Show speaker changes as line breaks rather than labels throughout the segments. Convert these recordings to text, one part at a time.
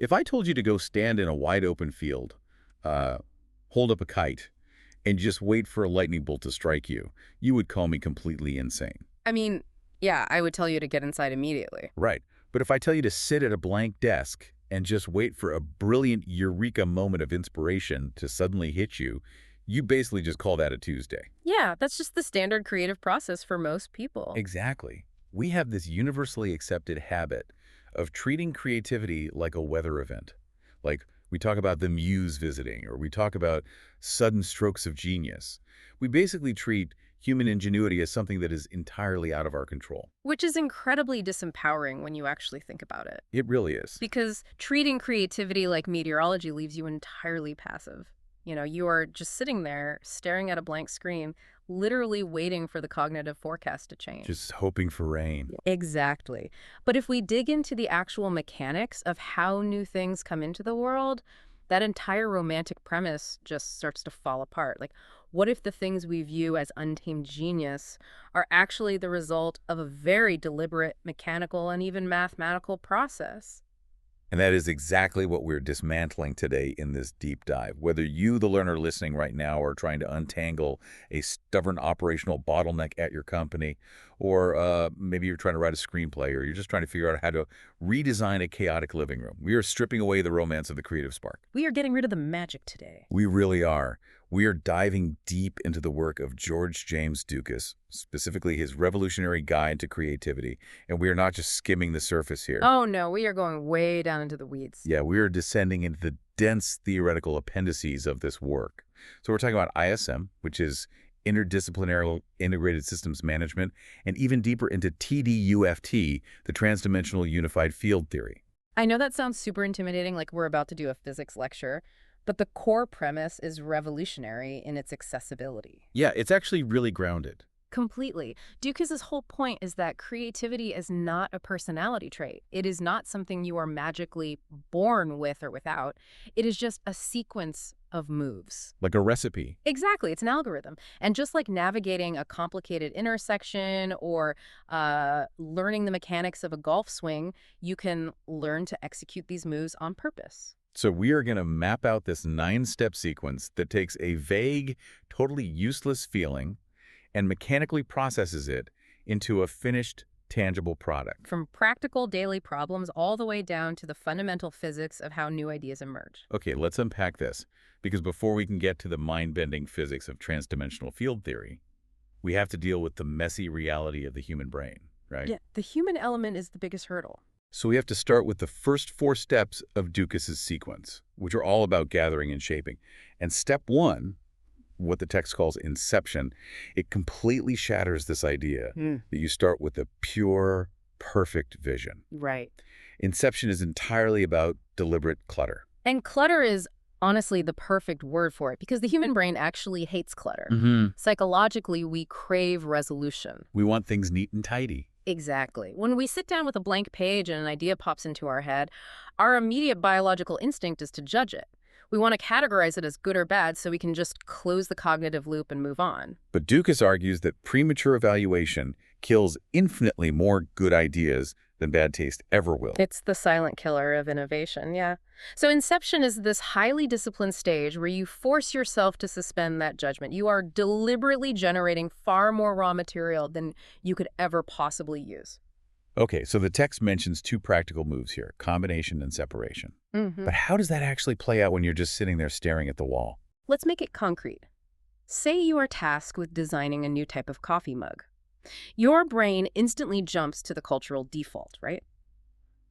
If I told you to go stand in a wide open field, uh, hold up a kite, and just wait for a lightning bolt to strike you, you would call me completely insane.
I mean, yeah, I would tell you to get inside immediately.
Right. But if I tell you to sit at a blank desk and just wait for a brilliant eureka moment of inspiration to suddenly hit you, you basically just call that a Tuesday.
Yeah, that's just the standard creative process for most people.
Exactly. We have this universally accepted habit of treating creativity like a weather event. Like we talk about the muse visiting, or we talk about sudden strokes of genius. We basically treat human ingenuity as something that is entirely out of our control.
Which is incredibly disempowering when you actually think about it.
It really is.
Because treating creativity like meteorology leaves you entirely passive. You know, you are just sitting there staring at a blank screen, literally waiting for the cognitive forecast to change.
Just hoping for rain.
Exactly. But if we dig into the actual mechanics of how new things come into the world, that entire romantic premise just starts to fall apart. Like, what if the things we view as untamed genius are actually the result of a very deliberate mechanical and even mathematical process?
And that is exactly what we're dismantling today in this deep dive. Whether you, the learner listening right now, are trying to untangle a stubborn operational bottleneck at your company, or maybe you're trying to write a screenplay, or you're just trying to figure out how to redesign a chaotic living room, we are stripping away the romance of the creative spark.
We are getting rid of the magic today.
We really are. We are diving deep into the work of George James Dukas, specifically his revolutionary guide to creativity, and we are not just skimming the surface here.
Oh no, we are going way down into the weeds.
Yeah, we are descending into the dense theoretical appendices of this work. So we're talking about ISM, which is interdisciplinary integrated systems management, and even deeper into TDUFT, the transdimensional unified field theory.
I know that sounds super intimidating, like we're about to do a physics lecture, but the core premise is revolutionary in its accessibility.
Yeah, it's actually really grounded.
Completely. Dukas' whole point is that creativity is not a personality trait. It is not something you are magically born with or without. It is just a sequence of moves.
Like a recipe.
Exactly. It's an algorithm. And just like navigating a complicated intersection or learning the mechanics of a golf swing, you can learn to execute these moves on purpose.
So we are going to map out this 9-step sequence that takes a vague, totally useless feeling and mechanically processes it into a finished, tangible product.
From practical daily problems all the way down to the fundamental physics of how new ideas emerge.
Okay, let's unpack this, because before we can get to the mind-bending physics of transdimensional field theory, we have to deal with the messy reality of the human brain, right?
Yeah, the human element is the biggest hurdle.
So we have to start with the first 4 steps of Dukas' sequence, which are all about gathering and shaping. And step 1, what the text calls inception, it completely shatters this idea that you start with a pure, perfect vision.
Right.
Inception is entirely about deliberate clutter.
And clutter is honestly the perfect word for it because the human brain actually hates clutter. Psychologically, we crave resolution.
We want things neat and tidy.
Exactly. When we sit down with a blank page and an idea pops into our head, our immediate biological instinct is to judge it. We want to categorize it as good or bad so we can just close the cognitive loop and move on.
But Dukas argues that premature evaluation kills infinitely more good ideas than bad taste ever will.
It's the silent killer of innovation, yeah. So inception is this highly disciplined stage where you force yourself to suspend that judgment. You are deliberately generating far more raw material than you could ever possibly use.
Okay, so the text mentions 2 practical moves here, combination and separation. But how does that actually play out when you're just sitting there staring at the wall?
Let's make it concrete. Say you are tasked with designing a new type of coffee mug. Your brain instantly jumps to the cultural default, right?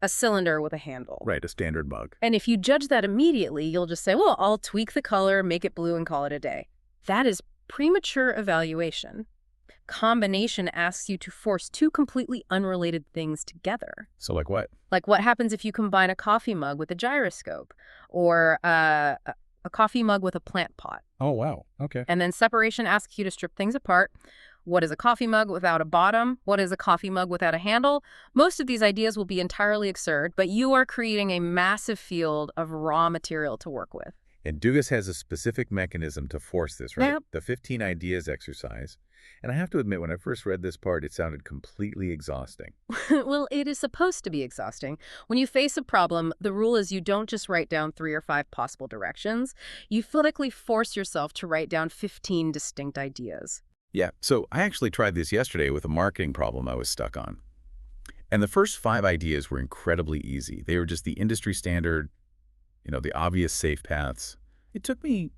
A cylinder with a handle.
Right, a standard mug.
And if you judge that immediately, you'll just say, well, I'll tweak the color, make it blue, and call it a day. That is premature evaluation. Combination asks you to force 2 completely unrelated things together.
So like what?
Like what happens if you combine a coffee mug with a gyroscope or a coffee mug with a plant pot?
Oh, wow. Okay.
And then separation asks you to strip things apart. What is a coffee mug without a bottom? What is a coffee mug without a handle? Most of these ideas will be entirely absurd, but you are creating a massive field of raw material to work with.
And Dugas has a specific mechanism to force this, right?
Yep.
The 15 ideas exercise. And I have to admit, when I first read this part, it sounded completely exhausting.
Well, it is supposed to be exhausting. When you face a problem, the rule is you don't just write down 3 or 5 possible directions. You physically force yourself to write down 15 distinct ideas.
Yeah, so I actually tried this yesterday with a marketing problem I was stuck on. And the first 5 ideas were incredibly easy. They were just the industry standard, the obvious safe paths. It took me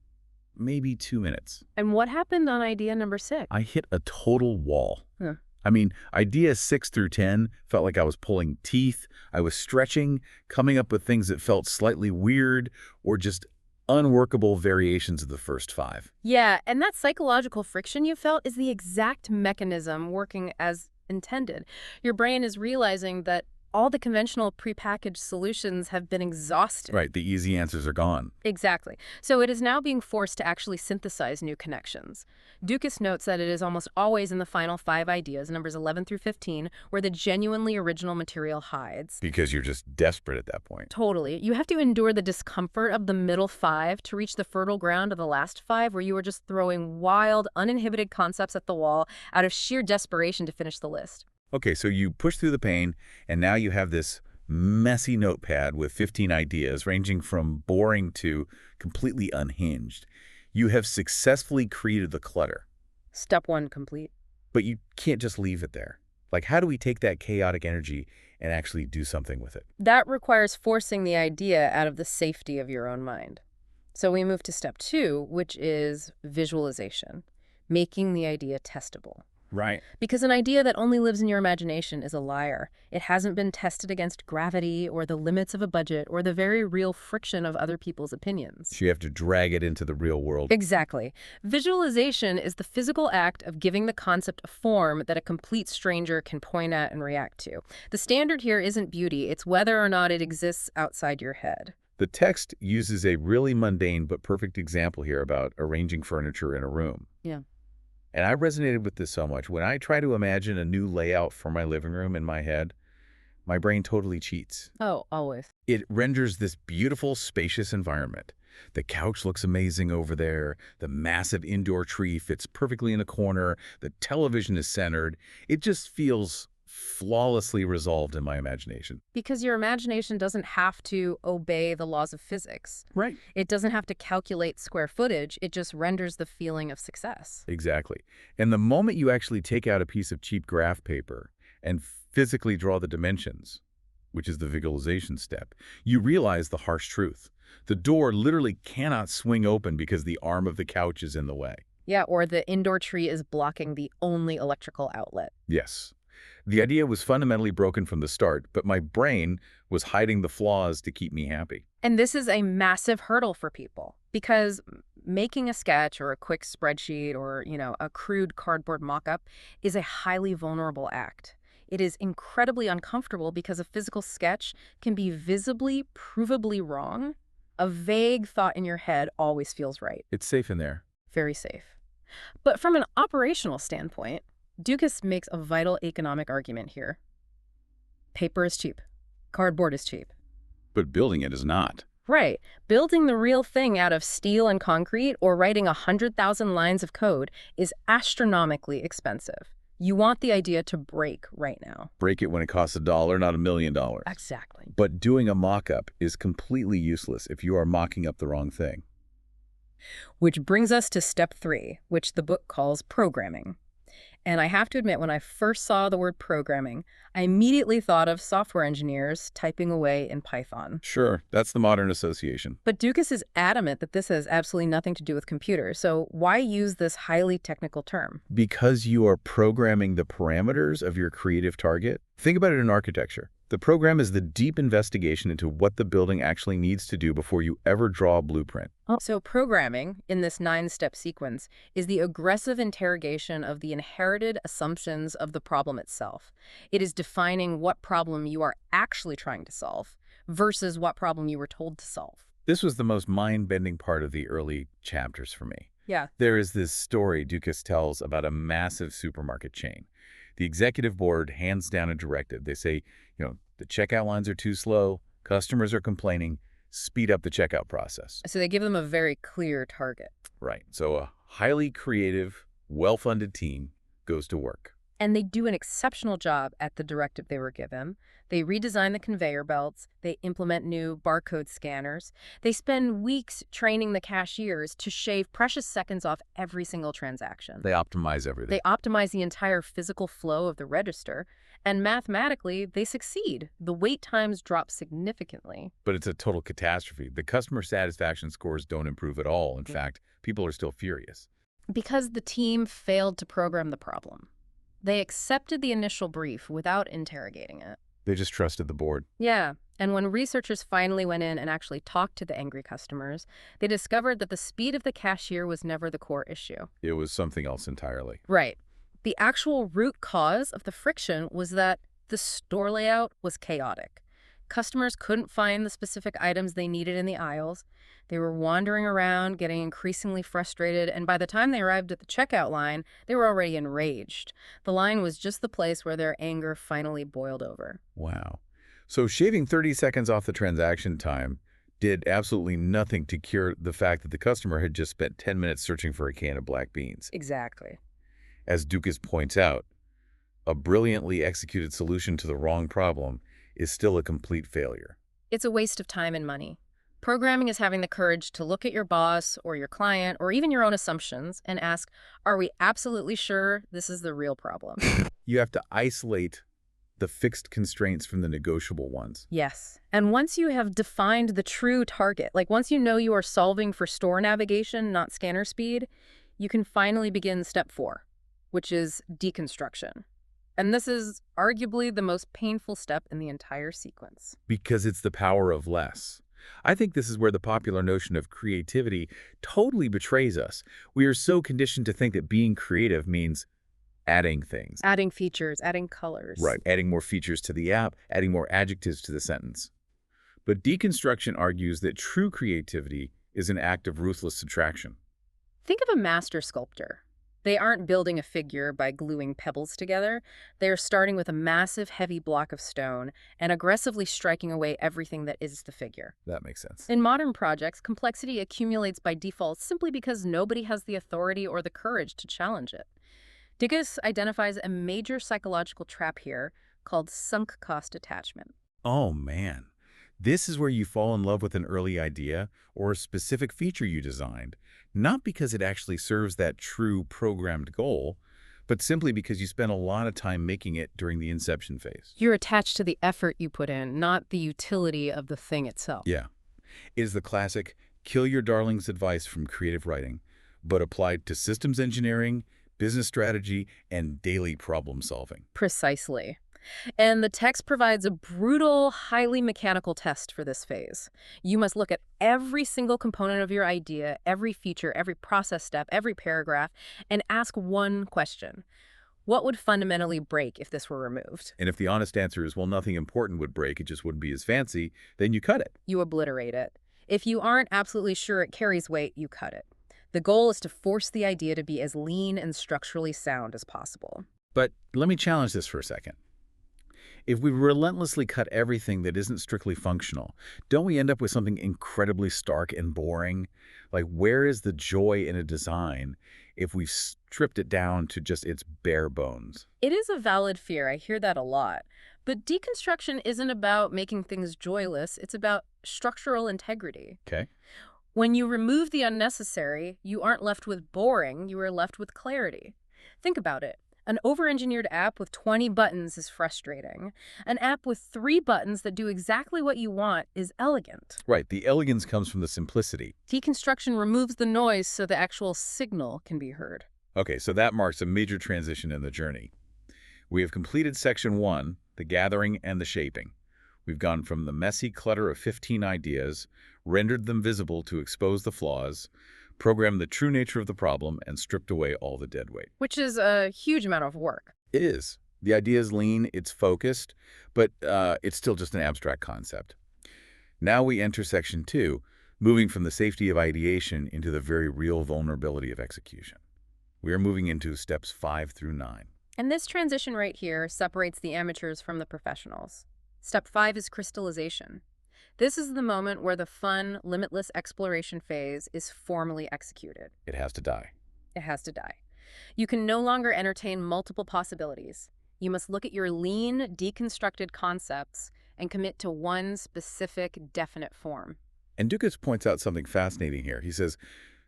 maybe 2 minutes.
And what happened on idea number 6?
I hit a total wall.
Huh.
I mean, ideas 6 through 10 felt like I was pulling teeth. I was stretching, coming up with things that felt slightly weird or just unworkable variations of the first 5.
Yeah, and that psychological friction you felt is the exact mechanism working as intended. Your brain is realizing that all the conventional prepackaged solutions have been exhausted.
Right, the easy answers are gone.
Exactly. So it is now being forced to actually synthesize new connections. Dukas notes that it is almost always in the final 5 ideas, numbers 11 through 15, where the genuinely original material hides.
Because you're just desperate at that point.
Totally. You have to endure the discomfort of the middle 5 to reach the fertile ground of the last 5, where you are just throwing wild, uninhibited concepts at the wall out of sheer desperation to finish the list.
Okay, so you push through the pain, and now you have this messy notepad with 15 ideas, ranging from boring to completely unhinged. You have successfully created the clutter,
Step 1 complete.
but you can't just leave it there. Like, how do we take that chaotic energy and actually do something with it?
That requires forcing the idea out of the safety of your own mind. So we move to step 2, which is visualization, making the idea testable.
Right.
Because an idea that only lives in your imagination is a liar. It hasn't been tested against gravity or the limits of a budget or the very real friction of other people's opinions.
So you have to drag it into the real world.
Exactly. Visualization is the physical act of giving the concept a form that a complete stranger can point at and react to. The standard here isn't beauty, it's whether or not it exists outside your head.
The text uses a really mundane but perfect example here about arranging furniture in a room.
Yeah.
And I resonated with this so much. When I try to imagine a new layout for my living room in my head, my brain totally cheats.
Oh, always.
It renders this beautiful, spacious environment. The couch looks amazing over there. The massive indoor tree fits perfectly in a corner. The television is centered. It just feels flawlessly resolved in my imagination.
Because your imagination doesn't have to obey the laws of physics.
Right.
It doesn't have to calculate square footage. It just renders the feeling of success.
Exactly. And the moment you actually take out a piece of cheap graph paper and physically draw the dimensions, which is the visualization step, you realize the harsh truth. The door literally cannot swing open because the arm of the couch is in the way.
Yeah, or the indoor tree is blocking the only electrical outlet.
Yes. The idea was fundamentally broken from the start, but my brain was hiding the flaws to keep me happy.
And this is a massive hurdle for people because making a sketch or a quick spreadsheet or, a crude cardboard mock-up is a highly vulnerable act. It is incredibly uncomfortable because a physical sketch can be visibly, provably wrong. A vague thought in your head always feels right.
It's safe in there.
Very safe. But from an operational standpoint, Dukas makes a vital economic argument here. Paper is cheap. Cardboard is cheap.
But building it is not.
Right. Building the real thing out of steel and concrete or writing 100,000 lines of code is astronomically expensive. You want the idea to break right now.
Break it when it costs $1, not $1 million.
Exactly.
But doing a mock-up is completely useless if you are mocking up the wrong thing.
Which brings us to step 3, which the book calls programming. And I have to admit, when I first saw the word programming, I immediately thought of software engineers typing away in Python.
Sure, that's the modern association.
But Dukas is adamant that this has absolutely nothing to do with computers. So why use this highly technical term?
Because you are programming the parameters of your creative target. Think about it in architecture. The program is the deep investigation into what the building actually needs to do before you ever draw a blueprint.
So programming, in this 9-step sequence, is the aggressive interrogation of the inherited assumptions of the problem itself. It is defining what problem you are actually trying to solve versus what problem you were told to solve.
This was the most mind-bending part of the early chapters for me.
Yeah.
There is this story Dukas tells about a massive supermarket chain. The executive board hands down a directive. They say, the checkout lines are too slow, customers are complaining, speed up the checkout process.
So they give them a very clear target.
Right. So a highly creative, well-funded team goes to work.
And they do an exceptional job at the directive they were given. They redesign the conveyor belts. They implement new barcode scanners. They spend weeks training the cashiers to shave precious seconds off every single transaction.
They optimize everything.
They optimize the entire physical flow of the register. And mathematically, they succeed. The wait times drop significantly.
But it's a total catastrophe. The customer satisfaction scores don't improve at all. In fact, people are still furious.
Because the team failed to program the problem. They accepted the initial brief without interrogating it.
They just trusted the board.
Yeah, and when researchers finally went in and actually talked to the angry customers, they discovered that the speed of the cashier was never the core issue.
It was something else entirely.
Right. The actual root cause of the friction was that the store layout was chaotic. Customers couldn't find the specific items they needed in the aisles. They were wandering around, getting increasingly frustrated, and by the time they arrived at the checkout line, they were already enraged. The line was just the place where their anger finally boiled over.
Wow. So shaving 30 seconds off the transaction time did absolutely nothing to cure the fact that the customer had just spent 10 minutes searching for a can of black beans.
Exactly.
As Dukas points out, a brilliantly executed solution to the wrong problem is still a complete failure.
It's a waste of time and money. Programming is having the courage to look at your boss or your client or even your own assumptions and ask, are we absolutely sure this is the real problem?
You have to isolate the fixed constraints from the negotiable ones.
Yes. And once you have defined the true target, like once you know you are solving for store navigation, not scanner speed, you can finally begin step 4, which is deconstruction. And this is arguably the most painful step in the entire sequence.
Because it's the power of less. I think this is where the popular notion of creativity totally betrays us. We are so conditioned to think that being creative means adding things.
Adding features, adding colors.
Right, adding more features to the app, adding more adjectives to the sentence. But deconstruction argues that true creativity is an act of ruthless subtraction.
Think of a master sculptor. They aren't building a figure by gluing pebbles together. They are starting with a massive, heavy block of stone and aggressively striking away everything that is the figure.
That makes sense.
In modern projects, complexity accumulates by default simply because nobody has the authority or the courage to challenge it. Dukas identifies a major psychological trap here called sunk cost attachment.
Oh, man. This is where you fall in love with an early idea or a specific feature you designed, not because it actually serves that true programmed goal, but simply because you spent a lot of time making it during the inception phase.
You're attached to the effort you put in, not the utility of the thing itself.
Yeah. It is the classic kill your darlings advice from creative writing, but applied to systems engineering, business strategy, and daily problem solving.
Precisely. And the text provides a brutal, highly mechanical test for this phase. You must look at every single component of your idea, every feature, every process step, every paragraph, and ask one question. What would fundamentally break if this were removed?
And if the honest answer is, well, nothing important would break, it just wouldn't be as fancy, then you cut it.
You obliterate it. If you aren't absolutely sure it carries weight, you cut it. The goal is to force the idea to be as lean and structurally sound as possible.
But let me challenge this for a second. If we relentlessly cut everything that isn't strictly functional, don't we end up with something incredibly stark and boring? Like, where is the joy in a design if we've stripped it down to just its bare bones?
It is a valid fear. I hear that a lot. But deconstruction isn't about making things joyless. It's about structural integrity.
Okay.
When you remove the unnecessary, you aren't left with boring. You are left with clarity. Think about it. An over-engineered app with 20 buttons is frustrating. An app with 3 buttons that do exactly what you want is elegant.
Right. The elegance comes from the simplicity.
Deconstruction removes the noise so the actual signal can be heard.
Okay, so that marks a major transition in the journey. We have completed section 1, the gathering and the shaping. We've gone from the messy clutter of 15 ideas, rendered them visible to expose the flaws, programmed the true nature of the problem, and stripped away all the dead weight.
Which is a huge amount of work.
It is. The idea is lean, it's focused, but it's still just an abstract concept. Now we enter section 2, moving from the safety of ideation into the very real vulnerability of execution. We are moving into steps 5 through 9.
And this transition right here separates the amateurs from the professionals. Step 5 is crystallization. This is the moment where the fun, limitless exploration phase is formally executed.
It has to die.
It has to die. You can no longer entertain multiple possibilities. You must look at your lean, deconstructed concepts and commit to one specific, definite form.
And Dukas points out something fascinating here. He says,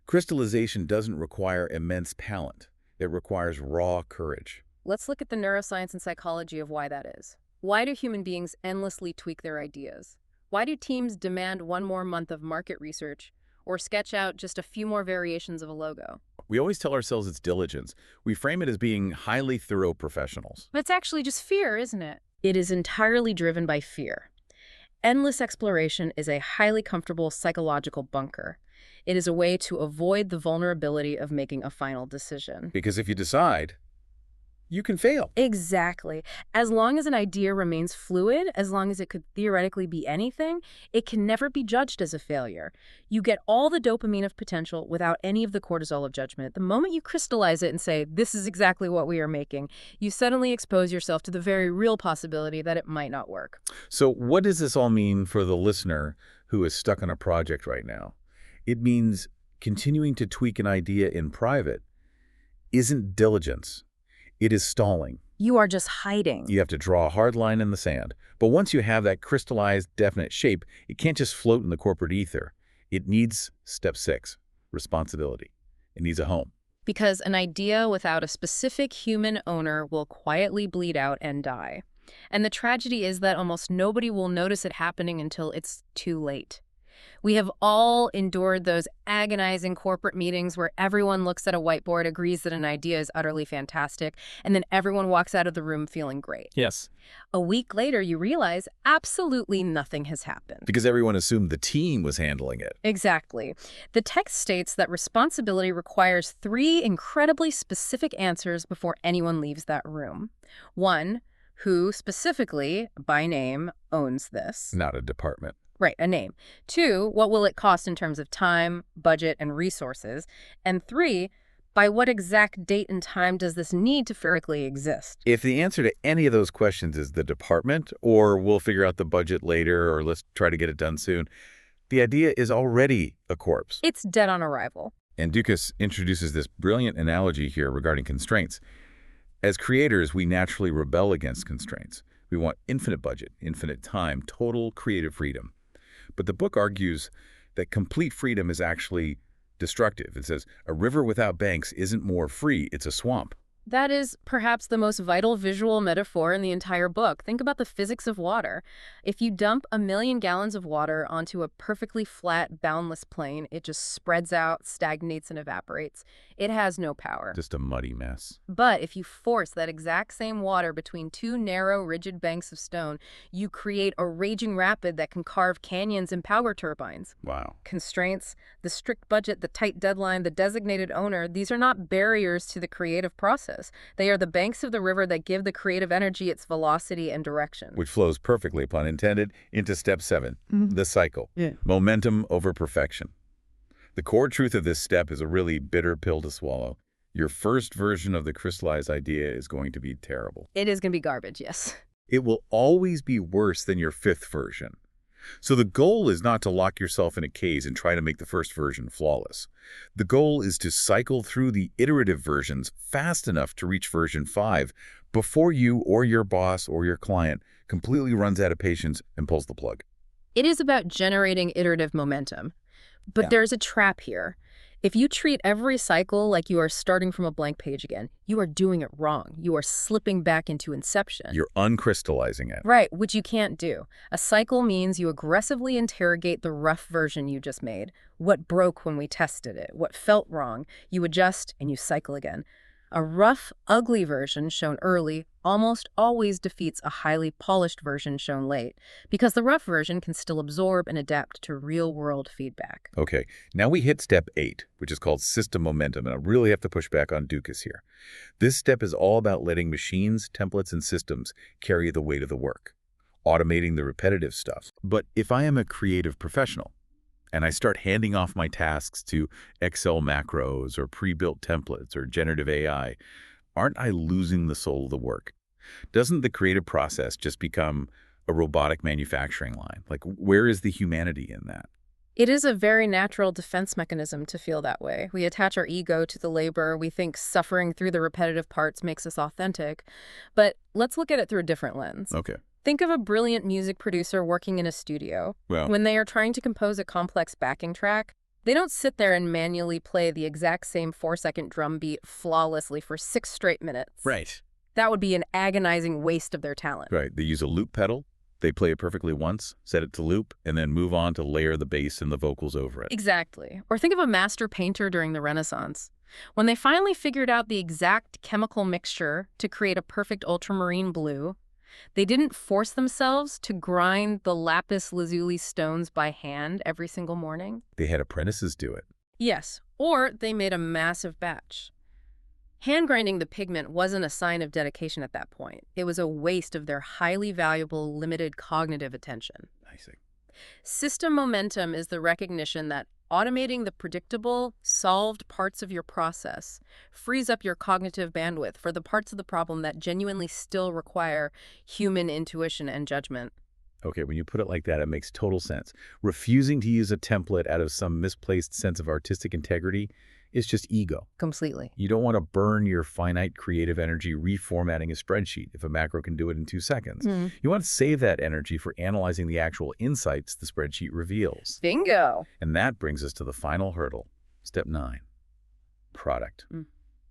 crystallization doesn't require immense talent. It requires raw courage.
Let's look at the neuroscience and psychology of why that is. Why do human beings endlessly tweak their ideas? Why do teams demand one more month of market research or sketch out just a few more variations of a logo?
We always tell ourselves it's diligence. We frame it as being highly thorough professionals.
But it's actually just fear, isn't it? It is entirely driven by fear. Endless exploration is a highly comfortable psychological bunker. It is a way to avoid the vulnerability of making a final decision.
Because if you decide, you can fail.
Exactly. As long as an idea remains fluid, as long as it could theoretically be anything, it can never be judged as a failure. You get all the dopamine of potential without any of the cortisol of judgment. The moment you crystallize it and say, this is exactly what we are making, you suddenly expose yourself to the very real possibility that it might not work.
So what does this all mean for the listener who is stuck on a project right now? It means continuing to tweak an idea in private isn't diligence. It is stalling.
You are just hiding.
You have to draw a hard line in the sand. But once you have that crystallized, definite shape, it can't just float in the corporate ether. It needs step 6, responsibility. It needs a home.
Because an idea without a specific human owner will quietly bleed out and die. And the tragedy is that almost nobody will notice it happening until it's too late. We have all endured those agonizing corporate meetings where everyone looks at a whiteboard, agrees that an idea is utterly fantastic, and then everyone walks out of the room feeling great.
Yes.
A week later, you realize absolutely nothing has happened.
Because everyone assumed the team was handling it.
Exactly. The text states that responsibility requires 3 incredibly specific answers before anyone leaves that room. 1, who specifically, by name, owns this?
Not a department.
Right, a name. 2, what will it cost in terms of time, budget, and resources? And 3, by what exact date and time does this need to theoretically exist?
If the answer to any of those questions is the department, or we'll figure out the budget later, or let's try to get it done soon, the idea is already a corpse.
It's dead on arrival.
And Dukas introduces this brilliant analogy here regarding constraints. As creators, we naturally rebel against constraints. We want infinite budget, infinite time, total creative freedom. But the book argues that complete freedom is actually destructive. It says, a river without banks isn't more free, it's a swamp.
That is perhaps the most vital visual metaphor in the entire book. Think about the physics of water. If you dump 1,000,000 gallons of water onto a perfectly flat, boundless plain, it just spreads out, stagnates, and evaporates. It has no power.
Just a muddy mess.
But if you force that exact same water between 2 narrow, rigid banks of stone, you create a raging rapid that can carve canyons and power turbines.
Wow.
Constraints, the strict budget, the tight deadline, the designated owner, these are not barriers to the creative process. They are the banks of the river that give the creative energy its velocity and direction.
Which flows perfectly, pun intended, into step 7, the cycle.
Yeah.
Momentum over perfection. The core truth of this step is a really bitter pill to swallow. Your first version of the crystallized idea is going to be terrible.
It is going to be garbage, yes.
It will always be worse than your 5th version. So the goal is not to lock yourself in a cage and try to make the first version flawless. The goal is to cycle through the iterative versions fast enough to reach version 5 before you or your boss or your client completely runs out of patience and pulls the plug.
It is about generating iterative momentum. But there's a trap here. If you treat every cycle like you are starting from a blank page again, you are doing it wrong. You are slipping back into inception.
You're uncrystallizing it.
Right, which you can't do. A cycle means you aggressively interrogate the rough version you just made. What broke when we tested it? What felt wrong? You adjust and you cycle again. A rough, ugly version shown early almost always defeats a highly polished version shown late, because the rough version can still absorb and adapt to real-world feedback.
Okay, now we hit step 8, which is called system momentum, and I really have to push back on Dukas here. This step is all about letting machines, templates, and systems carry the weight of the work, automating the repetitive stuff. But if I am a creative professional, and I start handing off my tasks to Excel macros or pre-built templates or generative AI, aren't I losing the soul of the work? Doesn't the creative process just become a robotic manufacturing line. Like, where is the humanity in that?
It is a very natural defense mechanism to feel that way. We attach our ego to the labor. We think suffering through the repetitive parts makes us authentic. But let's look at it through a different lens.
Okay.
Think of a brilliant music producer working in a studio.
Well,
When they are trying to compose a complex backing track, they don't sit there and manually play the exact same 4-second drum beat flawlessly for 6 straight minutes.
right.
That would be an agonizing waste of their talent.
Right. They use a loop pedal. They play it perfectly once, set it to loop, and then move on to layer the bass and the vocals over it.
Exactly. Or think of a master painter during the Renaissance. When they finally figured out the exact chemical mixture to create a perfect ultramarine blue, they didn't force themselves to grind the lapis lazuli stones by hand every single morning.
They had apprentices do it.
Yes, or they made a massive batch. Hand grinding the pigment wasn't a sign of dedication at that point. It was a waste of their highly valuable, limited cognitive attention.
I see.
System momentum is the recognition that automating the predictable, solved parts of your process frees up your cognitive bandwidth for the parts of the problem that genuinely still require human intuition and judgment.
Okay, when you put it like that, it makes total sense. Refusing to use a template out of some misplaced sense of artistic integrity is just ego.
Completely.
You don't want to burn your finite creative energy reformatting a spreadsheet if a macro can do it in 2 seconds. You want to save that energy for analyzing the actual insights the spreadsheet reveals.
Bingo.
And that brings us to the final hurdle, step 9, product.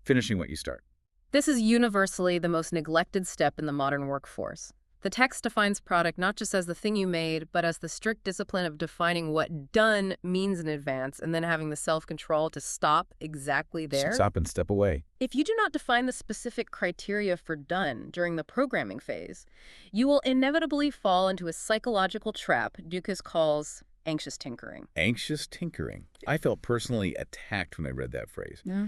Finishing what you start.
This is universally the most neglected step in the modern workforce. The text defines product not just as the thing you made, but as the strict discipline of defining what done means in advance and then having the self-control to stop exactly there.
Stop and step away.
If you do not define the specific criteria for done during the programming phase, you will inevitably fall into a psychological trap Dukas calls anxious tinkering.
Anxious tinkering. I felt personally attacked when I read that phrase.
Yeah.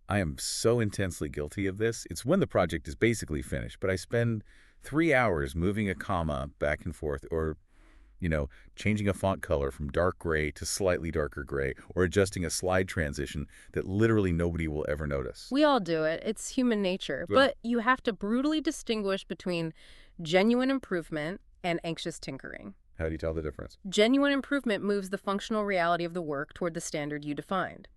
I am so intensely guilty of this. It's when the project is basically finished, but I spend 3 hours moving a comma back and forth, or, changing a font color from dark gray to slightly darker gray, or adjusting a slide transition that literally nobody will ever notice.
We all do it. It's human nature. But you have to brutally distinguish between genuine improvement and anxious tinkering.
How do you tell the difference?
Genuine improvement moves the functional reality of the work toward the standard you defined.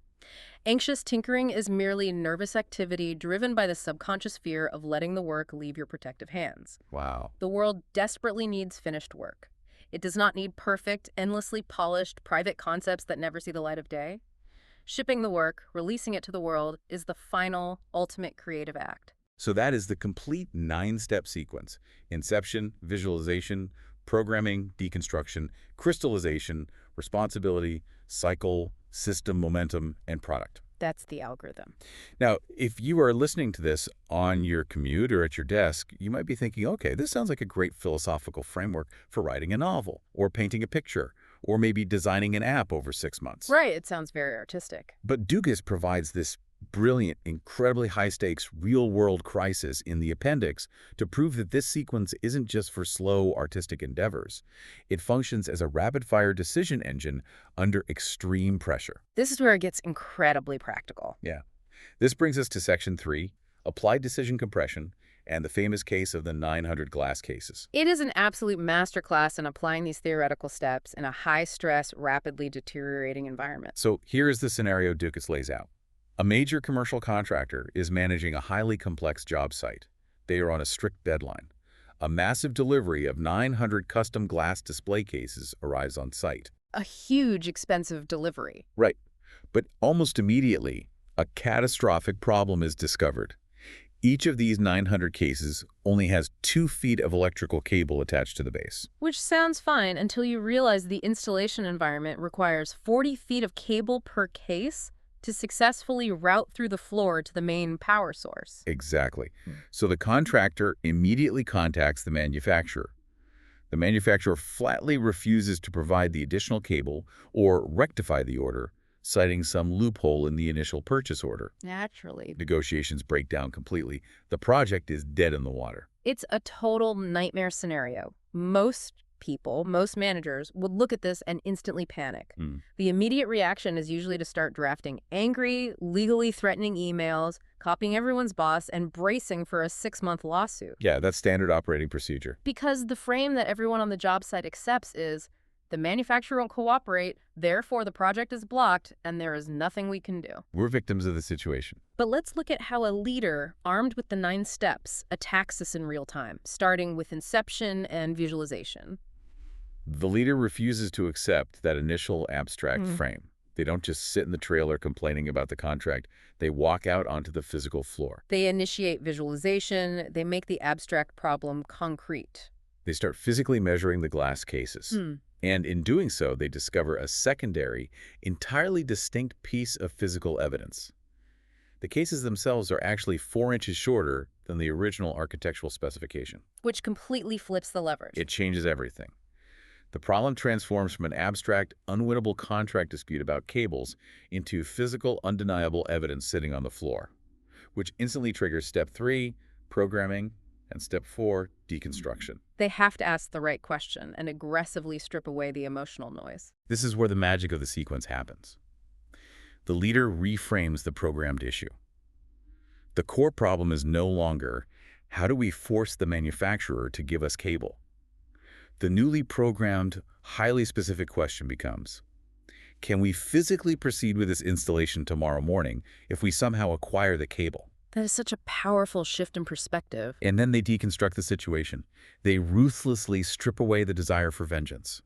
Anxious tinkering is merely nervous activity driven by the subconscious fear of letting the work leave your protective hands.
Wow.
The world desperately needs finished work. It does not need perfect, endlessly polished, private concepts that never see the light of day. Shipping the work, releasing it to the world, is the final, ultimate creative act.
So that is the complete 9-step sequence: inception, visualization, programming, deconstruction, crystallization, responsibility, cycle, system momentum, and product.
That's the algorithm.
Now, if you are listening to this on your commute or at your desk, you might be thinking, okay, this sounds like a great philosophical framework for writing a novel, or painting a picture, or maybe designing an app over 6 months.
Right, it sounds very artistic.
But Dugas provides this brilliant, incredibly high-stakes, real-world crisis in the appendix to prove that this sequence isn't just for slow artistic endeavors. It functions as a rapid-fire decision engine under extreme pressure.
This is where it gets incredibly practical.
Yeah. This brings us to Section 3, Applied Decision Compression, and the famous case of the 900 glass cases.
It is an absolute masterclass in applying these theoretical steps in a high-stress, rapidly deteriorating environment.
So here is the scenario Dukas lays out. A major commercial contractor is managing a highly complex job site. They are on a strict deadline. A massive delivery of 900 custom glass display cases arrives on site.
A huge, expensive delivery.
Right. But almost immediately, a catastrophic problem is discovered. Each of these 900 cases only has 2 feet of electrical cable attached to the base.
Which sounds fine until you realize the installation environment requires 40 feet of cable per case to successfully route through the floor to the main power source.
Exactly. So the contractor immediately contacts the manufacturer. The manufacturer flatly refuses to provide the additional cable or rectify the order, citing some loophole in the initial purchase order.
Naturally.
Negotiations break down completely. The project is dead in the water.
It's a total nightmare scenario. Most people, most managers, would look at this and instantly panic. The immediate reaction is usually to start drafting angry, legally threatening emails, copying everyone's boss and bracing for a 6-month lawsuit.
Yeah, that's standard operating procedure.
Because the frame that everyone on the job site accepts is the manufacturer won't cooperate, therefore the project is blocked, and there is nothing we can do.
We're victims of the situation.
But let's look at how a leader, armed with the 9 steps, attacks this in real time, starting with inception and visualization.
The leader refuses to accept that initial abstract frame. They don't just sit in the trailer complaining about the contract. They walk out onto the physical floor.
They initiate visualization. They make the abstract problem concrete.
They start physically measuring the glass cases. And in doing so, they discover a secondary, entirely distinct piece of physical evidence. The cases themselves are actually 4 inches shorter than the original architectural specification.
Which completely flips the leverage.
It changes everything. The problem transforms from an abstract, unwinnable contract dispute about cables into physical, undeniable evidence sitting on the floor, which instantly triggers Step 3, programming, and Step 4, deconstruction.
They have to ask the right question and aggressively strip away the emotional noise.
This is where the magic of the sequence happens. The leader reframes the programmed issue. The core problem is no longer, how do we force the manufacturer to give us cable? The newly programmed, highly specific question becomes, can we physically proceed with this installation tomorrow morning if we somehow acquire the cable?
That is such a powerful shift in perspective.
And then they deconstruct the situation. They ruthlessly strip away the desire for vengeance.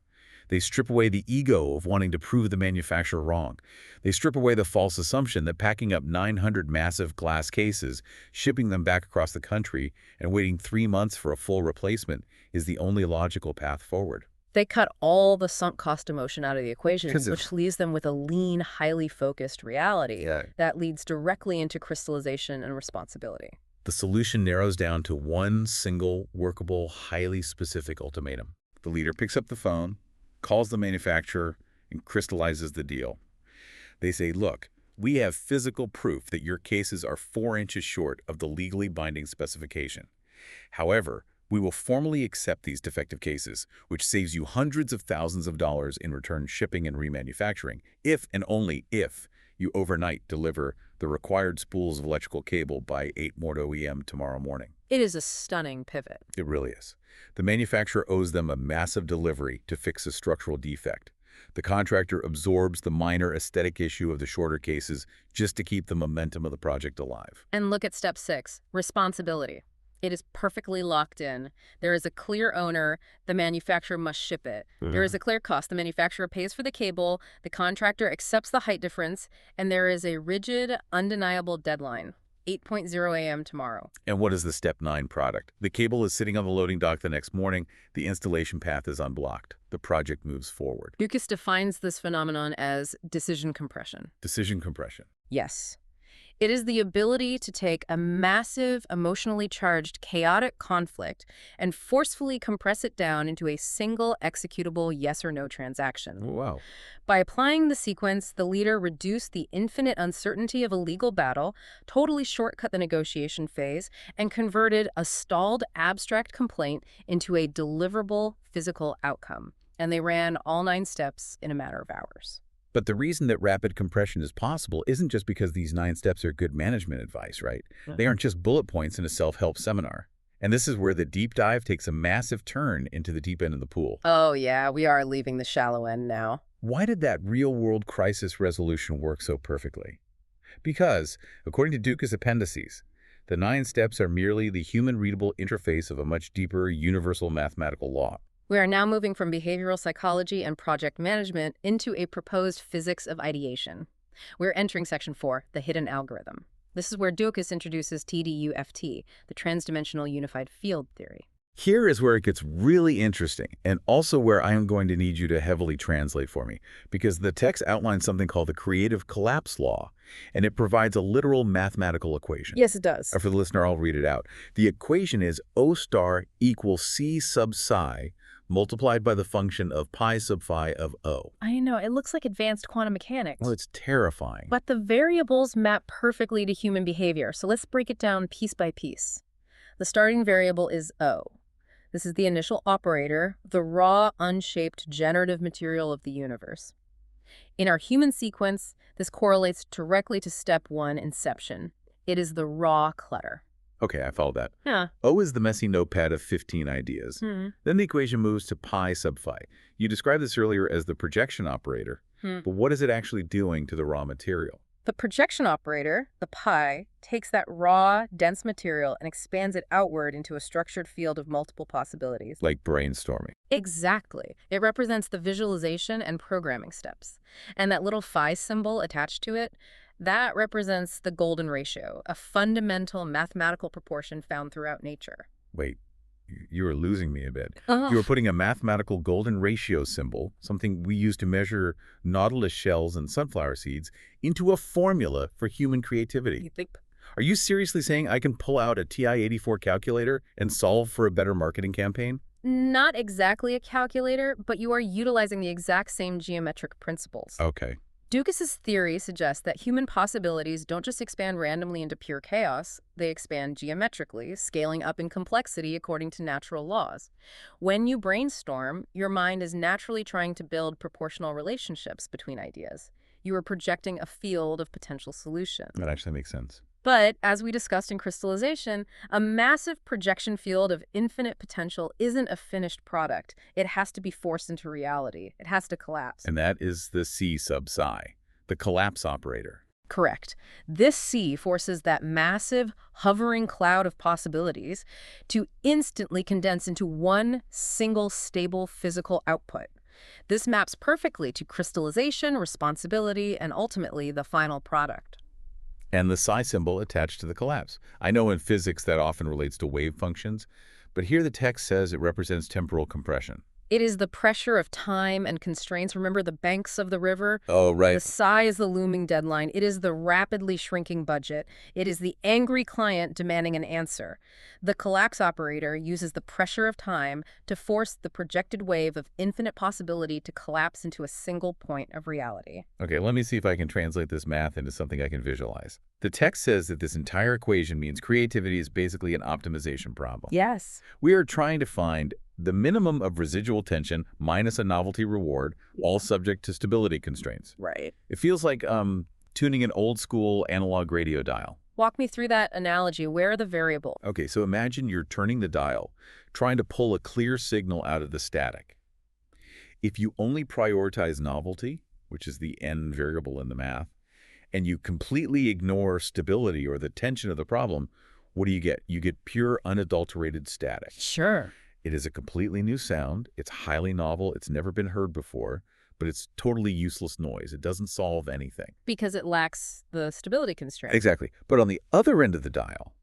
They strip away the ego of wanting to prove the manufacturer wrong. They strip away the false assumption that packing up 900 massive glass cases, shipping them back across the country, and waiting 3 months for a full replacement is the only logical path forward.
They cut all the sunk cost emotion out of the equation,
'Cause
which leaves them with a lean, highly focused reality that leads directly into crystallization and responsibility.
The solution narrows down to one single, workable, highly specific ultimatum. The leader picks up the phone, calls the manufacturer, and crystallizes the deal. They say, look, we have physical proof that your cases are 4 inches short of the legally binding specification. However, we will formally accept these defective cases, which saves you hundreds of thousands of dollars in return shipping and remanufacturing, if and only if you overnight deliver the required spools of electrical cable by 8 Morto EM tomorrow morning.
It is a stunning pivot.
It really is. The manufacturer owes them a massive delivery to fix a structural defect. The contractor absorbs the minor aesthetic issue of the shorter cases just to keep the momentum of the project alive.
And look at Step 6, responsibility. It is perfectly locked in. There is a clear owner. The manufacturer must ship it. There is a clear cost. The manufacturer pays for the cable. The contractor accepts the height difference. And there is a rigid, undeniable deadline, 8:00 a.m. tomorrow.
And what is the Step 9 product? The cable is sitting on the loading dock the next morning. The installation path is unblocked. The project moves forward.
Dukas defines this phenomenon as decision compression.
Decision compression.
Yes. It is the ability to take a massive, emotionally charged, chaotic conflict and forcefully compress it down into a single executable yes or no transaction.
Wow.
By applying the sequence, the leader reduced the infinite uncertainty of a legal battle, totally shortcut the negotiation phase, and converted a stalled abstract complaint into a deliverable physical outcome. And they ran all 9 steps in a matter of hours.
But the reason that rapid compression is possible isn't just because these 9 steps are good management advice, right? They aren't just bullet points in a self-help seminar. And this is where the deep dive takes a massive turn into the deep end of the pool.
Oh, yeah, we are leaving the shallow end now.
Why did that real-world crisis resolution work so perfectly? Because, according to Dukas' appendices, the 9 steps are merely the human-readable interface of a much deeper, universal mathematical law.
We are now moving from behavioral psychology and project management into a proposed physics of ideation. We're entering Section 4, the hidden algorithm. This is where Dukas introduces TDUFT, the transdimensional unified field theory.
Here is where it gets really interesting, and also where I am going to need you to heavily translate for me, because the text outlines something called the creative collapse law, and it provides a literal mathematical equation.
Yes, it does.
For the listener, I'll read it out. The equation is O star equals C sub psi multiplied by the function of pi sub phi of O.
I know, it looks like advanced quantum mechanics.
Well, it's terrifying.
But the variables map perfectly to human behavior, so let's break it down piece by piece. The starting variable is O. This is the initial operator, the raw, unshaped, generative material of the universe. In our human sequence, this correlates directly to Step 1, inception. It is the raw clutter.
Okay, I follow that.
Yeah.
O is the messy notepad of 15 ideas.
Hmm.
Then the equation moves to pi sub phi. You described this earlier as the projection operator,
Hmm.
but what is it actually doing to the raw material?
The projection operator, the pi, takes that raw, dense material and expands it outward into a structured field of multiple possibilities.
Like brainstorming.
Exactly. It represents the visualization and programming steps. And that little phi symbol attached to it, that represents the golden ratio, a fundamental mathematical proportion found throughout nature.
Wait, you were losing me a bit. You were
Ugh.
putting a mathematical golden ratio symbol, something we use to measure nautilus shells and sunflower seeds, into a formula for human creativity.
You think?
Are you seriously saying I can pull out a TI-84 calculator and solve for a better marketing campaign?
Not exactly a calculator, but you are utilizing the exact same geometric principles.
Okay.
Ducas's theory suggests that human possibilities don't just expand randomly into pure chaos, they expand geometrically, scaling up in complexity according to natural laws. When you brainstorm, your mind is naturally trying to build proportional relationships between ideas. You are projecting a field of potential solutions.
That actually makes sense.
But, as we discussed in crystallization, a massive projection field of infinite potential isn't a finished product. It has to be forced into reality. It has to collapse.
And that is the C sub psi, the collapse operator.
Correct. This C forces that massive, hovering cloud of possibilities to instantly condense into one single, stable physical output. This maps perfectly to crystallization, responsibility, and ultimately the final product.
And the psi symbol attached to the collapse. I know in physics that often relates to wave functions, but here the text says it represents temporal compression.
It is the pressure of time and constraints. Remember the banks of the river?
Oh,
The
right.
sigh is the looming deadline. It is the rapidly shrinking budget. It is the angry client demanding an answer. The collapse operator uses the pressure of time to force the projected wave of infinite possibility to collapse into a single point of reality.
Okay, let me see if I can translate this math into something I can visualize. The text says that this entire equation means creativity is basically an optimization problem.
Yes.
We are trying to find the minimum of residual tension minus a novelty reward, all subject to stability constraints.
Right.
It feels like tuning an old-school analog radio dial.
Walk me through that analogy. Where are the variables?
Okay, so imagine you're turning the dial, trying to pull a clear signal out of the static. If you only prioritize novelty, which is the n variable in the math, and you completely ignore stability or the tension of the problem, what do you get? You get pure, unadulterated static.
Sure.
It is a completely new sound. It's highly novel. It's never been heard before, but it's totally useless noise. It doesn't solve anything.
Because it lacks the stability constraint.
Exactly. But on the other end of the dial,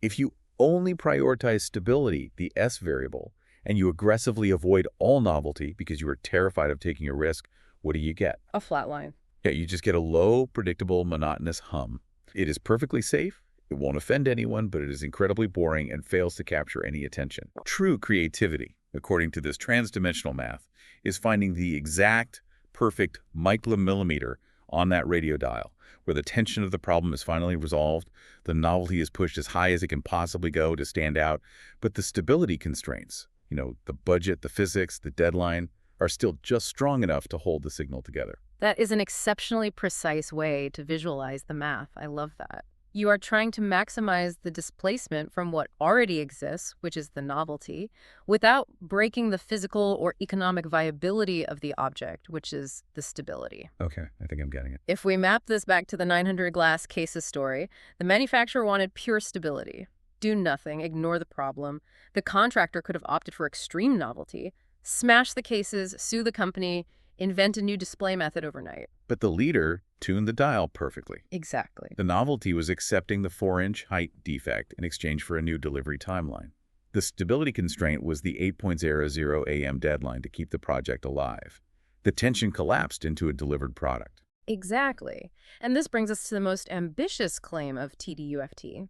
if you only prioritize stability, the S variable, and you aggressively avoid all novelty because you are terrified of taking a risk, what do you get?
A flat line.
Yeah, you just get a low, predictable, monotonous hum. It is perfectly safe. It won't offend anyone, but it is incredibly boring and fails to capture any attention. True creativity, according to this transdimensional math, is finding the exact, perfect micromillimeter on that radio dial, where the tension of the problem is finally resolved, the novelty is pushed as high as it can possibly go to stand out, but the stability constraints, the budget, the physics, the deadline, are still just strong enough to hold the signal together.
That is an exceptionally precise way to visualize the math. I love that. You are trying to maximize the displacement from what already exists, which is the novelty, without breaking the physical or economic viability of the object, which is the stability.
Okay, I think I'm getting it.
If we map this back to the 900 glass cases story, the manufacturer wanted pure stability. Do nothing, ignore the problem. The contractor could have opted for extreme novelty, smash the cases, sue the company, invent a new display method overnight.
But the leader tuned the dial perfectly.
Exactly.
The novelty was accepting the 4-inch height defect in exchange for a new delivery timeline. The stability constraint was the 8.00 a.m. deadline to keep the project alive. The tension collapsed into a delivered product.
Exactly. And this brings us to the most ambitious claim of TDUFT.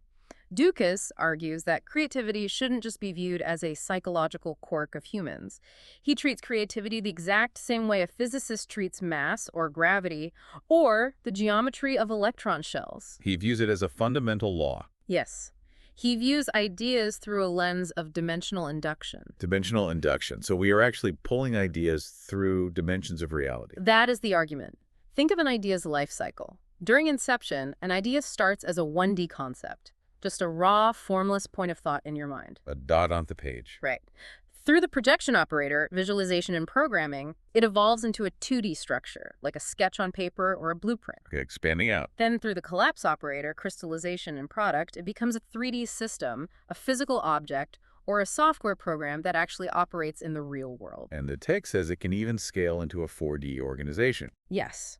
Dukas argues that creativity shouldn't just be viewed as a psychological quirk of humans. He treats creativity the exact same way a physicist treats mass or gravity or the geometry of electron shells.
He views it as a fundamental law.
Yes. He views ideas through a lens of dimensional induction.
Dimensional induction. So we are actually pulling ideas through dimensions of reality.
That is the argument. Think of an idea's life cycle. During inception, an idea starts as a 1D concept, just a raw, formless point of thought in your mind.
A dot on the page.
Right. Through the projection operator, visualization and programming, it evolves into a 2D structure, like a sketch on paper or a blueprint.
Okay, expanding out.
Then through the collapse operator, crystallization and product, it becomes a 3D system, a physical object, or a software program that actually operates in the real world.
And the text says it can even scale into a 4D organization.
Yes.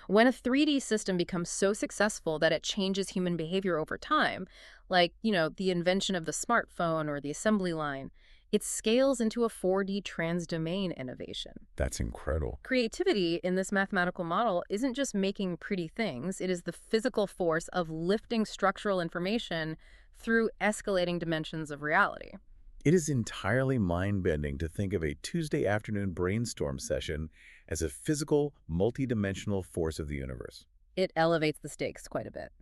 When a 3D system becomes so successful that it changes human behavior over time, like, the invention of the smartphone or the assembly line, it scales into a 4D transdomain innovation.
That's incredible.
Creativity in this mathematical model isn't just making pretty things, it is the physical force of lifting structural information through escalating dimensions of reality.
It is entirely mind-bending to think of a Tuesday afternoon brainstorm session as a physical, multidimensional force of the universe.
It elevates the stakes quite a bit.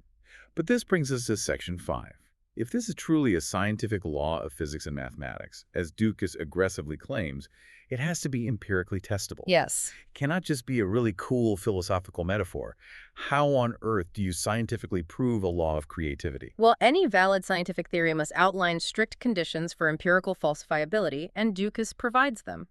But this brings us to Section 5. If this is truly a scientific law of physics and mathematics, as Dukas aggressively claims, it has to be empirically testable.
Yes.
It cannot just be a really cool philosophical metaphor. How on earth do you scientifically prove a law of creativity?
Well, any valid scientific theory must outline strict conditions for empirical falsifiability, and Dukas provides them.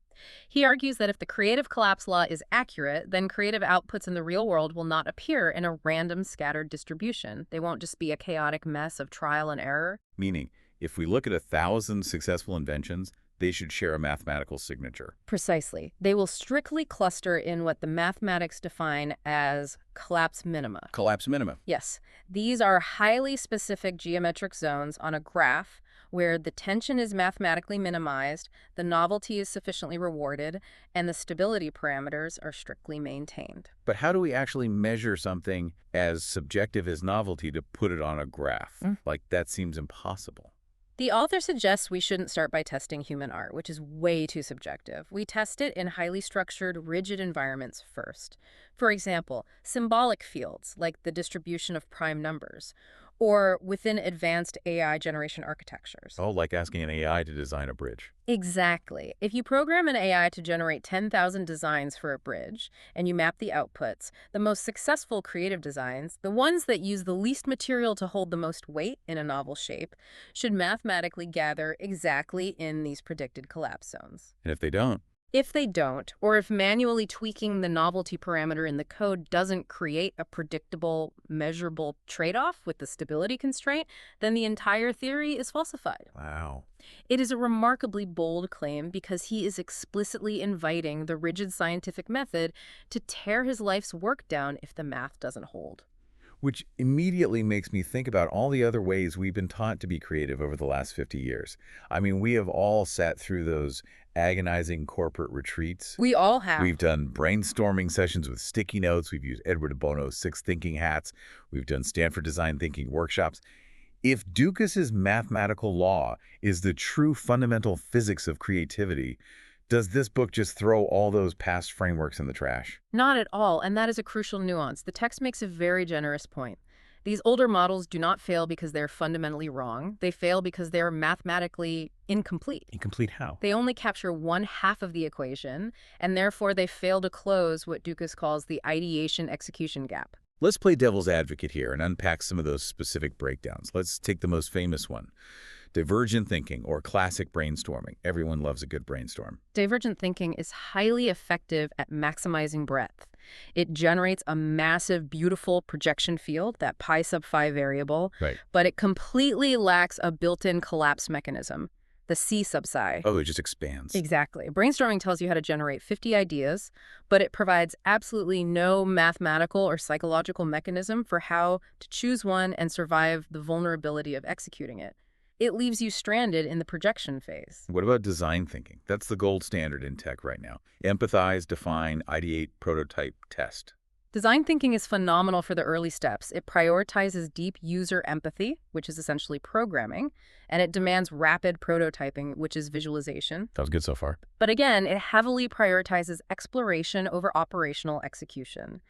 He argues that if the creative collapse law is accurate, then creative outputs in the real world will not appear in a random scattered distribution. They won't just be a chaotic mess of trial and error.
Meaning, if we look at 1,000 successful inventions, they should share a mathematical signature.
Precisely. They will strictly cluster in what the mathematics define as collapse minima.
Collapse minima.
Yes, these are highly specific geometric zones on a graph where the tension is mathematically minimized, the novelty is sufficiently rewarded, and the stability parameters are strictly maintained.
But how do we actually measure something as subjective as novelty to put it on a graph? Like, that seems impossible.
The author suggests we shouldn't start by testing human art, which is way too subjective. We test it in highly structured, rigid environments first. For example, symbolic fields, like the distribution of prime numbers, or within advanced AI generation architectures.
Oh, like asking an AI to design a bridge.
Exactly. If you program an AI to generate 10,000 designs for a bridge, and you map the outputs, the most successful creative designs, the ones that use the least material to hold the most weight in a novel shape, should mathematically gather exactly in these predicted collapse zones.
And if they don't?
If they don't, or if manually tweaking the novelty parameter in the code doesn't create a predictable, measurable trade-off with the stability constraint, then the entire theory is falsified.
Wow.
It is a remarkably bold claim because he is explicitly inviting the rigid scientific method to tear his life's work down if the math doesn't hold.
Which immediately makes me think about all the other ways we've been taught to be creative over the last 50 years. I mean, we have all sat through those agonizing corporate retreats.
We all have.
We've done brainstorming sessions with sticky notes. We've used Edward de Bono's 6 thinking hats. We've done Stanford design thinking workshops. If Dukas's mathematical law is the true fundamental physics of creativity, does this book just throw all those past frameworks in the trash?
Not at all, and that is a crucial nuance. The text makes a very generous point. These older models do not fail because they're fundamentally wrong. They fail because they're mathematically incomplete.
Incomplete how?
They only capture one half of the equation, and therefore they fail to close what Dukas calls the ideation-execution gap.
Let's play devil's advocate here and unpack some of those specific breakdowns. Let's take the most famous one. Divergent thinking, or classic brainstorming. Everyone loves a good brainstorm.
Divergent thinking is highly effective at maximizing breadth. It generates a massive, beautiful projection field, that pi sub 5 variable,
Right.
but it completely lacks a built-in collapse mechanism, the C sub psi.
Oh, it just expands.
Exactly. Brainstorming tells you how to generate 50 ideas, but it provides absolutely no mathematical or psychological mechanism for how to choose one and survive the vulnerability of executing it. It leaves you stranded in the projection phase.
What about design thinking? That's the gold standard in tech right now. Empathize, define, ideate, prototype, test.
Design thinking is phenomenal for the early steps. It prioritizes deep user empathy, which is essentially programming, and it demands rapid prototyping, which is visualization.
That was good so far.
But again, it heavily prioritizes exploration over operational execution.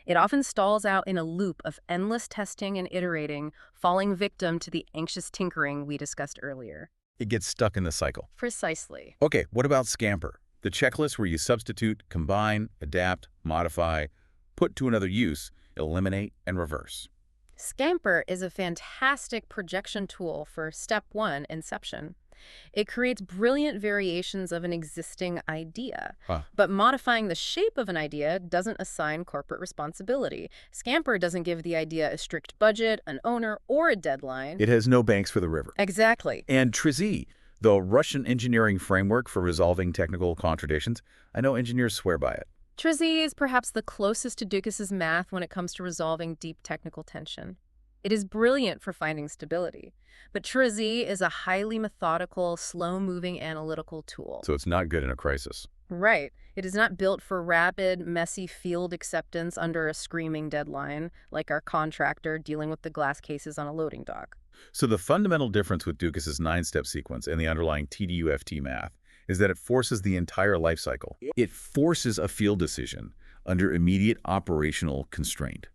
It often stalls out in a loop of endless testing and iterating, falling victim to the anxious tinkering we discussed earlier.
It gets stuck in the cycle.
Precisely.
Okay, what about Scamper? The checklist where you substitute, combine, adapt, modify, put to another use, eliminate, and reverse.
Scamper is a fantastic projection tool for step one, inception. It creates brilliant variations of an existing idea.
Huh.
But modifying the shape of an idea doesn't assign corporate responsibility. Scamper doesn't give the idea a strict budget, an owner, or a deadline.
It has no banks for the river.
Exactly.
And TRIZ, the Russian engineering framework for resolving technical contradictions, I know engineers swear by it.
Trizy is perhaps the closest to Ducas's math when it comes to resolving deep technical tension. It is brilliant for finding stability, but Trizy is a highly methodical, slow-moving analytical tool.
So it's not good in a crisis.
Right. It is not built for rapid, messy field acceptance under a screaming deadline, like our contractor dealing with the glass cases on a loading dock.
So the fundamental difference with Ducas's 9-step sequence and the underlying TDUFT math is that it forces the entire life cycle. It forces a field decision under immediate operational constraint.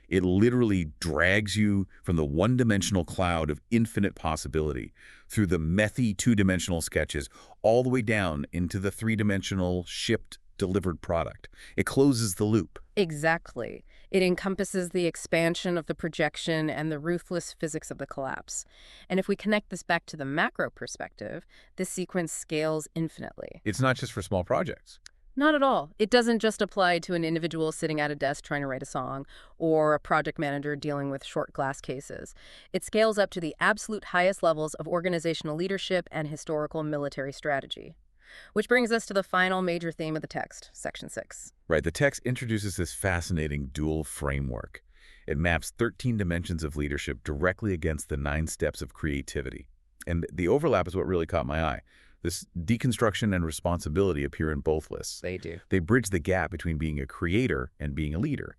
It literally drags you from the one-dimensional cloud of infinite possibility through the methy two-dimensional sketches all the way down into the three-dimensional shipped, delivered product. It closes the loop.
Exactly. It encompasses the expansion of the projection and the ruthless physics of the collapse. And if we connect this back to the macro perspective, this sequence scales infinitely.
It's not just for small projects.
Not at all. It doesn't just apply to an individual sitting at a desk trying to write a song or a project manager dealing with short glass cases. It scales up to the absolute highest levels of organizational leadership and historical military strategy. Which brings us to the final major theme of the text, Section 6.
Right, the text introduces this fascinating dual framework. It maps 13 dimensions of leadership directly against the 9 steps of creativity. And the overlap is what really caught my eye. This deconstruction and responsibility appear in both lists.
They do.
They bridge the gap between being a creator and being a leader.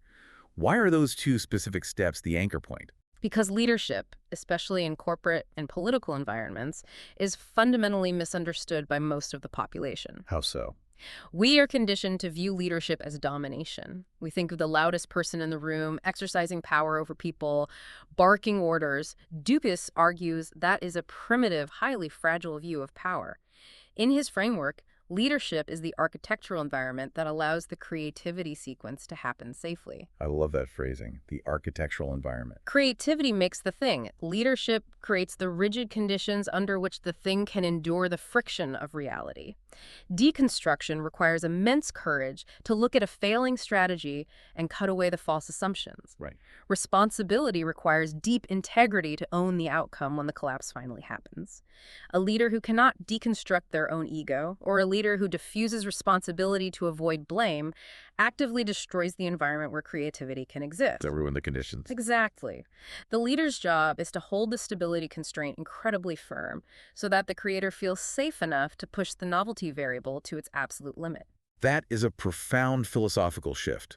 Why are those two specific steps the anchor point?
Because leadership, especially in corporate and political environments, is fundamentally misunderstood by most of the population.
How so?
We are conditioned to view leadership as domination. We think of the loudest person in the room, exercising power over people, barking orders. Dukas argues that is a primitive, highly fragile view of power. In his framework, leadership is the architectural environment that allows the creativity sequence to happen safely.
I love that phrasing, the architectural environment.
Creativity makes the thing. Leadership creates the rigid conditions under which the thing can endure the friction of reality. Deconstruction requires immense courage to look at a failing strategy and cut away the false assumptions.
Right.
Responsibility requires deep integrity to own the outcome when the collapse finally happens. A leader who cannot deconstruct their own ego, or a leader who diffuses responsibility to avoid blame, actively destroys the environment where creativity can exist.
That ruin the conditions.
Exactly. The leader's job is to hold the stability constraint incredibly firm so that the creator feels safe enough to push the novelty variable to its absolute limit.
That is a profound philosophical shift.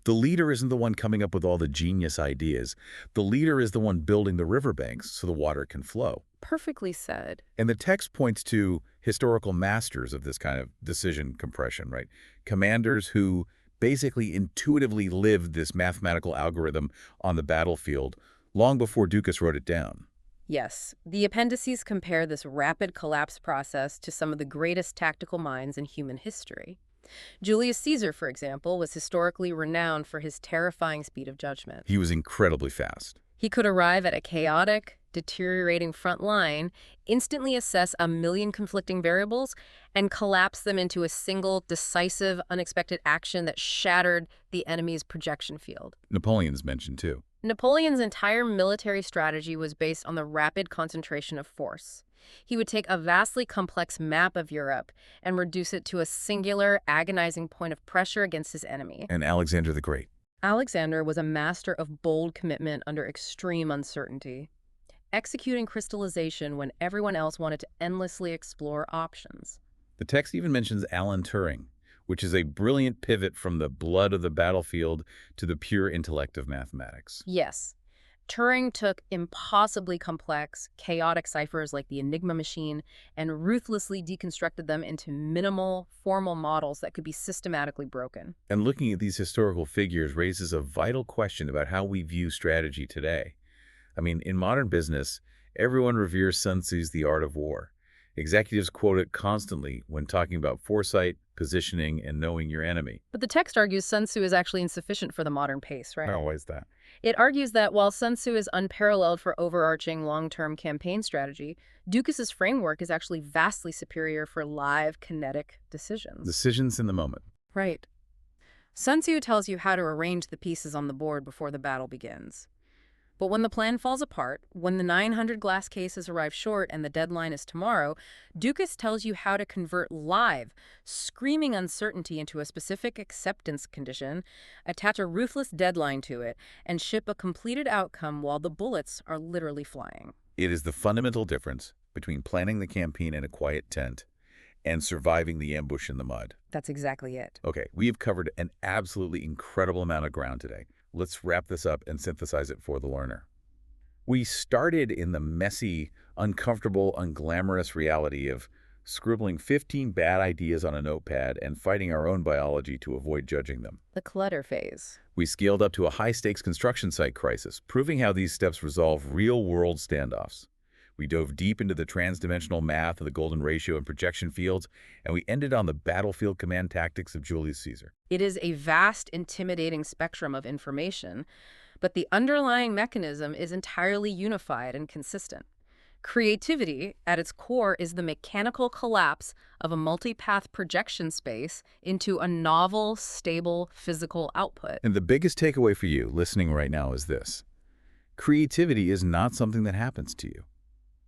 The leader isn't the one coming up with all the genius ideas. The leader is the one building the riverbanks so the water can flow.
Perfectly said.
And the text points to historical masters of this kind of decision compression, right? Commanders who basically intuitively lived this mathematical algorithm on the battlefield long before Dukas wrote it down.
Yes, the appendices compare this rapid collapse process to some of the greatest tactical minds in human history. Julius Caesar, for example, was historically renowned for his terrifying speed of judgment.
He was incredibly fast.
He could arrive at a chaotic, deteriorating front line, instantly assess a million conflicting variables, and collapse them into a single, decisive, unexpected action that shattered the enemy's projection field.
Napoleon's mentioned too.
Napoleon's entire military strategy was based on the rapid concentration of force. He would take a vastly complex map of Europe and reduce it to a singular, agonizing point of pressure against his enemy.
And Alexander the Great.
Alexander was a master of bold commitment under extreme uncertainty, executing crystallization when everyone else wanted to endlessly explore options.
The text even mentions Alan Turing, which is a brilliant pivot from the blood of the battlefield to the pure intellect of mathematics.
Yes, Turing took impossibly complex, chaotic ciphers like the Enigma machine and ruthlessly deconstructed them into minimal, formal models that could be systematically broken.
And looking at these historical figures raises a vital question about how we view strategy today. I mean, in modern business, everyone reveres Sun Tzu's The Art of War. Executives quote it constantly when talking about foresight, positioning, and knowing your enemy.
But the text argues Sun Tzu is actually insufficient for the modern pace, right?
Oh, why is that?
It argues that while Sun Tzu is unparalleled for overarching long-term campaign strategy, Ducas's framework is actually vastly superior for live, kinetic decisions.
Decisions in the moment.
Right. Sun Tzu tells you how to arrange the pieces on the board before the battle begins. But when the plan falls apart, when the 900 glass cases arrive short and the deadline is tomorrow, Dukas tells you how to convert live, screaming uncertainty into a specific acceptance condition, attach a ruthless deadline to it, and ship a completed outcome while the bullets are literally flying.
It is the fundamental difference between planning the campaign in a quiet tent and surviving the ambush in the mud.
That's exactly it.
Okay, we have covered an absolutely incredible amount of ground today. Let's wrap this up and synthesize it for the learner. We started in the messy, uncomfortable, unglamorous reality of scribbling 15 bad ideas on a notepad and fighting our own biology to avoid judging them.
The clutter phase.
We scaled up to a high-stakes construction site crisis, proving how these steps resolve real-world standoffs. We dove deep into the transdimensional math of the golden ratio and projection fields, and we ended on the battlefield command tactics of Julius Caesar.
It is a vast, intimidating spectrum of information, but the underlying mechanism is entirely unified and consistent. Creativity, at its core, is the mechanical collapse of a multipath projection space into a novel, stable, physical output.
And the biggest takeaway for you listening right now is this. Creativity is not something that happens to you.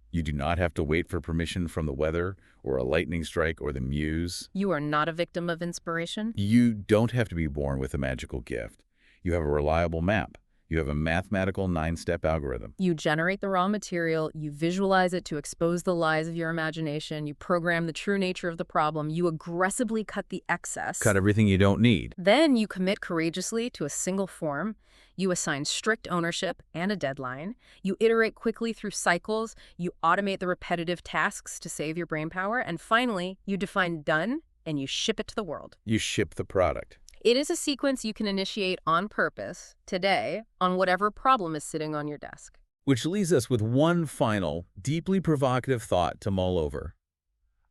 You do not have to wait for permission from the weather or a lightning strike or the muse.
You are not a victim of inspiration.
You don't have to be born with a magical gift. You have a reliable map. You have a mathematical 9-step algorithm.
You generate the raw material, you visualize it to expose the lies of your imagination, you program the true nature of the problem, you aggressively cut the excess.
Cut everything you don't need.
Then you commit courageously to a single form, you assign strict ownership and a deadline, you iterate quickly through cycles, you automate the repetitive tasks to save your brain power, and finally, you define done and you ship it to the world.
You ship the product.
It is a sequence you can initiate on purpose, today, on whatever problem is sitting on your desk.
Which leaves us with one final, deeply provocative thought to mull over.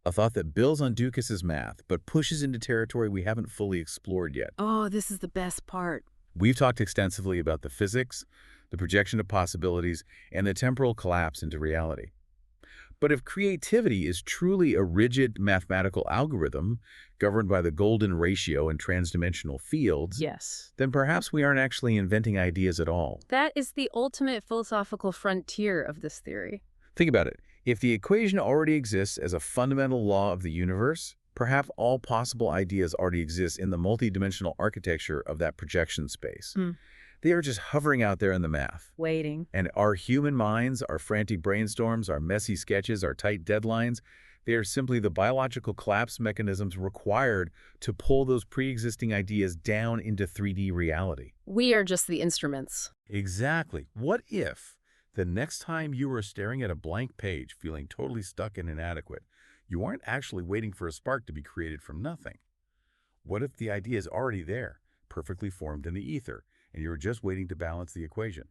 A thought that builds on Ducas's math, but pushes into territory we haven't fully explored yet.
Oh, this is the best part.
We've talked extensively about the physics, the projection of possibilities, and the temporal collapse into reality. But if creativity is truly a rigid mathematical algorithm governed by the golden ratio and transdimensional fields,
Yes.
then perhaps we aren't actually inventing ideas at all.
That is the ultimate philosophical frontier of this theory.
Think about it. If the equation already exists as a fundamental law of the universe, perhaps all possible ideas already exist in the multidimensional architecture of that projection space. They are just hovering out there in the math.
Waiting.
And our human minds, our frantic brainstorms, our messy sketches, our tight deadlines, they are simply the biological collapse mechanisms required to pull those pre-existing ideas down into 3D reality.
We are just the instruments.
Exactly. What if the next time you are staring at a blank page feeling totally stuck and inadequate, you aren't actually waiting for a spark to be created from nothing? What if the idea is already there, perfectly formed in the ether, and you're just waiting to balance the equation?